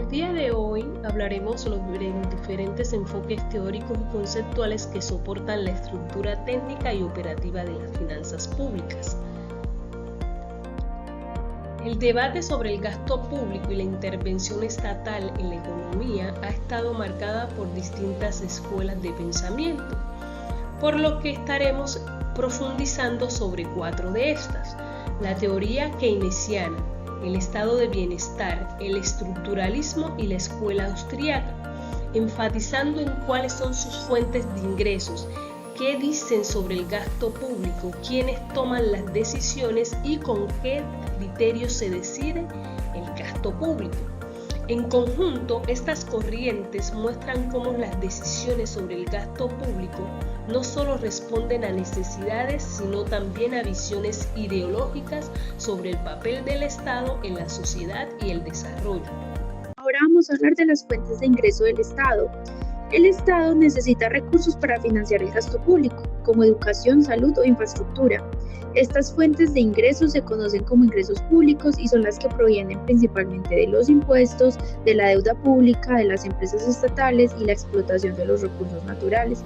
día de hoy hablaremos sobre los diferentes enfoques teóricos y conceptuales que soportan la estructura técnica y operativa de las finanzas públicas. El debate sobre el gasto público y la intervención estatal en la economía ha estado marcada por distintas escuelas de pensamiento, por lo que estaremos profundizando sobre 4 de estas: la teoría keynesiana, el estado de bienestar, el estructuralismo y la escuela austriaca, enfatizando en cuáles son sus fuentes de ingresos, qué dicen sobre el gasto público, quiénes toman las decisiones y con qué criterios se decide el gasto público. En conjunto, estas corrientes muestran cómo las decisiones sobre el gasto público no solo responden a necesidades, sino también a visiones ideológicas sobre el papel del Estado en la sociedad y el desarrollo. Ahora vamos a hablar de las fuentes de ingreso del Estado. El Estado necesita recursos para financiar el gasto público, como educación, salud o infraestructura. Estas fuentes de ingresos se conocen como ingresos públicos y son las que provienen principalmente de los impuestos, de la deuda pública, de las empresas estatales y la explotación de los recursos naturales.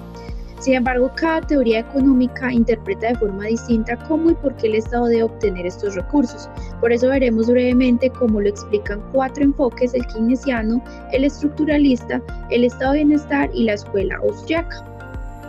Sin embargo, cada teoría económica interpreta de forma distinta cómo y por qué el Estado debe obtener estos recursos. Por eso veremos brevemente cómo lo explican 4 enfoques: el keynesiano, el estructuralista, el estado de bienestar y la escuela austriaca.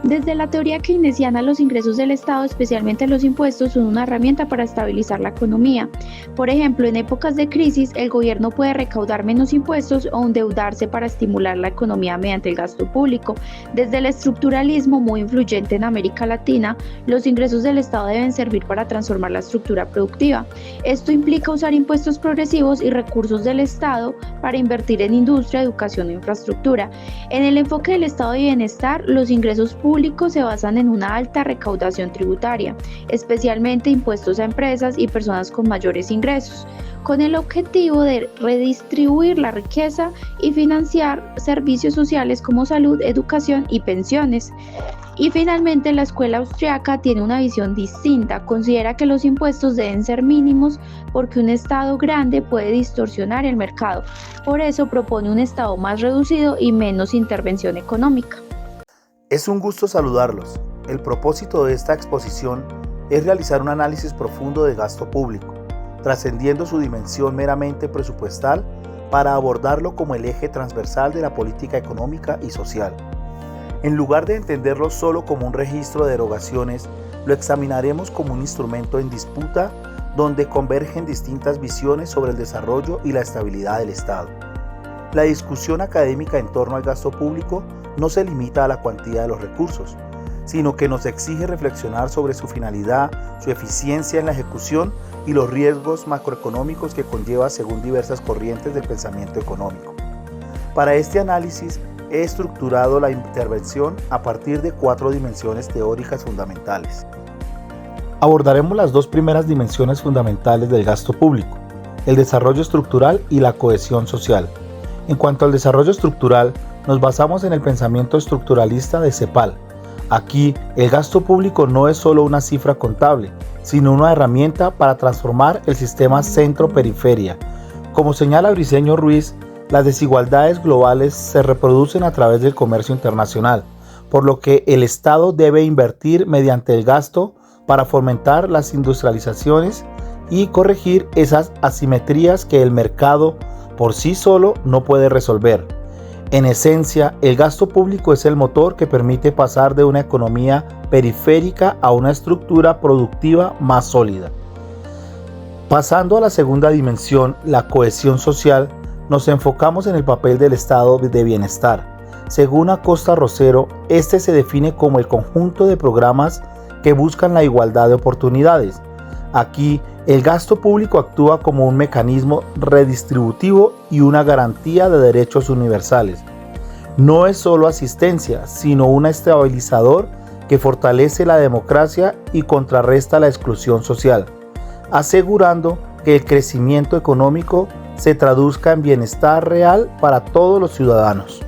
Desde la teoría keynesiana, los ingresos del Estado, especialmente los impuestos, son una herramienta para estabilizar la economía. Por ejemplo, en épocas de crisis, el gobierno puede recaudar menos impuestos o endeudarse para estimular la economía mediante el gasto público. Desde el estructuralismo, muy influyente en América Latina, los ingresos del Estado deben servir para transformar la estructura productiva. Esto implica usar impuestos progresivos y recursos del Estado para invertir en industria, educación e infraestructura. En el enfoque del estado de bienestar, los ingresos públicos se basan en una alta recaudación tributaria, especialmente impuestos a empresas y personas con mayores ingresos, con el objetivo de redistribuir la riqueza y financiar servicios sociales como salud, educación y pensiones. Y finalmente, la escuela austriaca tiene una visión distinta. Considera que los impuestos deben ser mínimos porque un Estado grande puede distorsionar el mercado. Por eso propone un Estado más reducido y menos intervención económica. Es un gusto saludarlos. El propósito de esta exposición es realizar un análisis profundo de gasto público, trascendiendo su dimensión meramente presupuestal para abordarlo como el eje transversal de la política económica y social. En lugar de entenderlo solo como un registro de erogaciones, lo examinaremos como un instrumento en disputa donde convergen distintas visiones sobre el desarrollo y la estabilidad del Estado. La discusión académica en torno al gasto público no se limita a la cuantía de los recursos, sino que nos exige reflexionar sobre su finalidad, su eficiencia en la ejecución y los riesgos macroeconómicos que conlleva según diversas corrientes del pensamiento económico. Para este análisis he estructurado la intervención a partir de 4 dimensiones teóricas fundamentales. Abordaremos las 2 primeras dimensiones fundamentales del gasto público: el desarrollo estructural y la cohesión social. En cuanto al desarrollo estructural, nos basamos en el pensamiento estructuralista de Cepal. Aquí, el gasto público no es solo una cifra contable, sino una herramienta para transformar el sistema centro-periferia. Como señala Briceño Ruiz, las desigualdades globales se reproducen a través del comercio internacional, por lo que el Estado debe invertir mediante el gasto para fomentar las industrializaciones y corregir esas asimetrías que el mercado por sí solo no puede resolver. En esencia, el gasto público es el motor que permite pasar de una economía periférica a una estructura productiva más sólida. Pasando a la segunda dimensión, la cohesión social, nos enfocamos en el papel del estado de bienestar. Según Acosta Rosero, este se define como el conjunto de programas que buscan la igualdad de oportunidades. Aquí, el gasto público actúa como un mecanismo redistributivo y una garantía de derechos universales. No es solo asistencia, sino un estabilizador que fortalece la democracia y contrarresta la exclusión social, asegurando que el crecimiento económico se traduzca en bienestar real para todos los ciudadanos.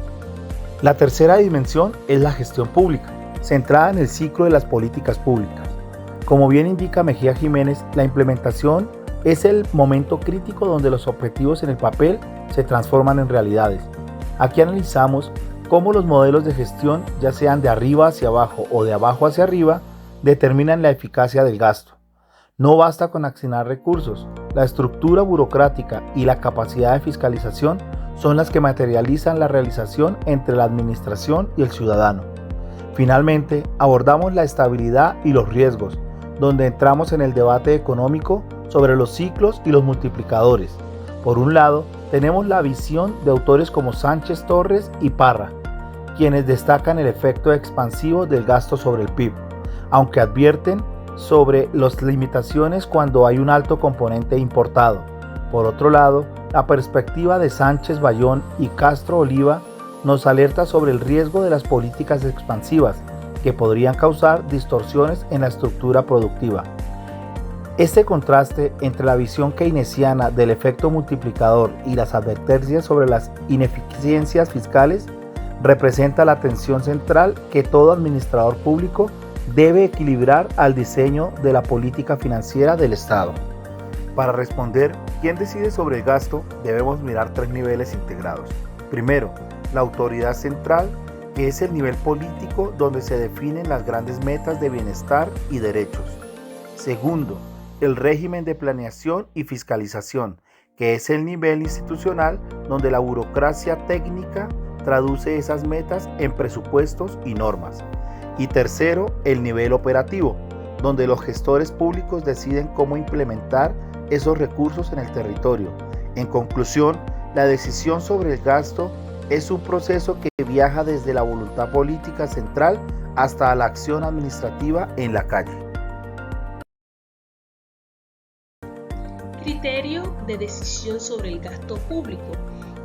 La tercera dimensión es la gestión pública, centrada en el ciclo de las políticas públicas. Como bien indica Mejía Jiménez, la implementación es el momento crítico donde los objetivos en el papel se transforman en realidades. Aquí analizamos cómo los modelos de gestión, ya sean de arriba hacia abajo o de abajo hacia arriba, determinan la eficacia del gasto. No basta con asignar recursos, la estructura burocrática y la capacidad de fiscalización son las que materializan la realización entre la administración y el ciudadano. Finalmente, abordamos la estabilidad y los riesgos, donde entramos en el debate económico sobre los ciclos y los multiplicadores. Por un lado, tenemos la visión de autores como Sánchez Torres y Parra, quienes destacan el efecto expansivo del gasto sobre el PIB, aunque advierten sobre las limitaciones cuando hay un alto componente importado. Por otro lado, la perspectiva de Sánchez Bayón y Castro Oliva nos alerta sobre el riesgo de las políticas expansivas que podrían causar distorsiones en la estructura productiva. Este contraste entre la visión keynesiana del efecto multiplicador y las advertencias sobre las ineficiencias fiscales representa la tensión central que todo administrador público debe equilibrar al diseño de la política financiera del Estado. Para responder quién decide sobre el gasto, debemos mirar 3 niveles integrados. Primero, la autoridad central, que es el nivel político donde se definen las grandes metas de bienestar y derechos. Segundo, el régimen de planeación y fiscalización, que es el nivel institucional donde la burocracia técnica traduce esas metas en presupuestos y normas. Y tercero, el nivel operativo, donde los gestores públicos deciden cómo implementar esos recursos en el territorio. En conclusión, la decisión sobre el gasto es un proceso que viaja desde la voluntad política central hasta la acción administrativa en la calle. Criterio de decisión sobre el gasto público.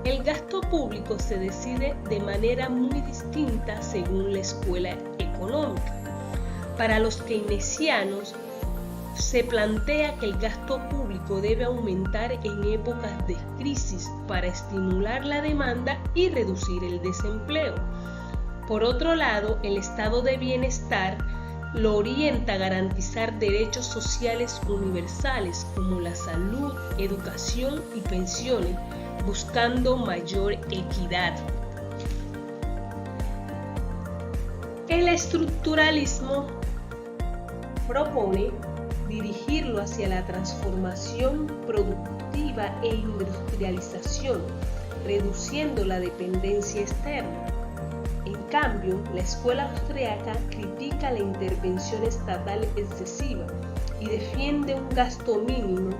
El gasto público se decide de manera muy distinta según la escuela económica. Para los keynesianos, se plantea que el gasto público debe aumentar en épocas de crisis para estimular la demanda y reducir el desempleo. Por otro lado, el estado de bienestar lo orienta a garantizar derechos sociales universales como la salud, educación y pensiones, buscando mayor equidad. El estructuralismo propone dirigirlo hacia la transformación productiva e industrialización, reduciendo la dependencia externa. En cambio, la escuela austriaca critica la intervención estatal excesiva y defiende un gasto mínimo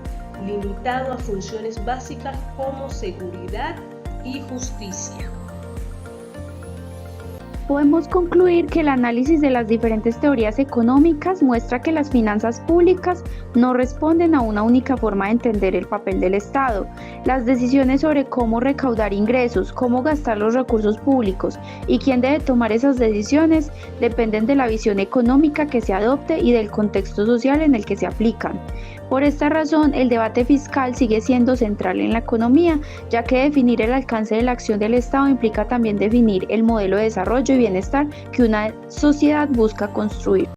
limitado a funciones básicas como seguridad y justicia. Podemos concluir que el análisis de las diferentes teorías económicas muestra que las finanzas públicas no responden a una única forma de entender el papel del Estado. Las decisiones sobre cómo recaudar ingresos, cómo gastar los recursos públicos y quién debe tomar esas decisiones dependen de la visión económica que se adopte y del contexto social en el que se aplican. Por esta razón, el debate fiscal sigue siendo central en la economía, ya que definir el alcance de la acción del Estado implica también definir el modelo de desarrollo y bienestar que una sociedad busca construir.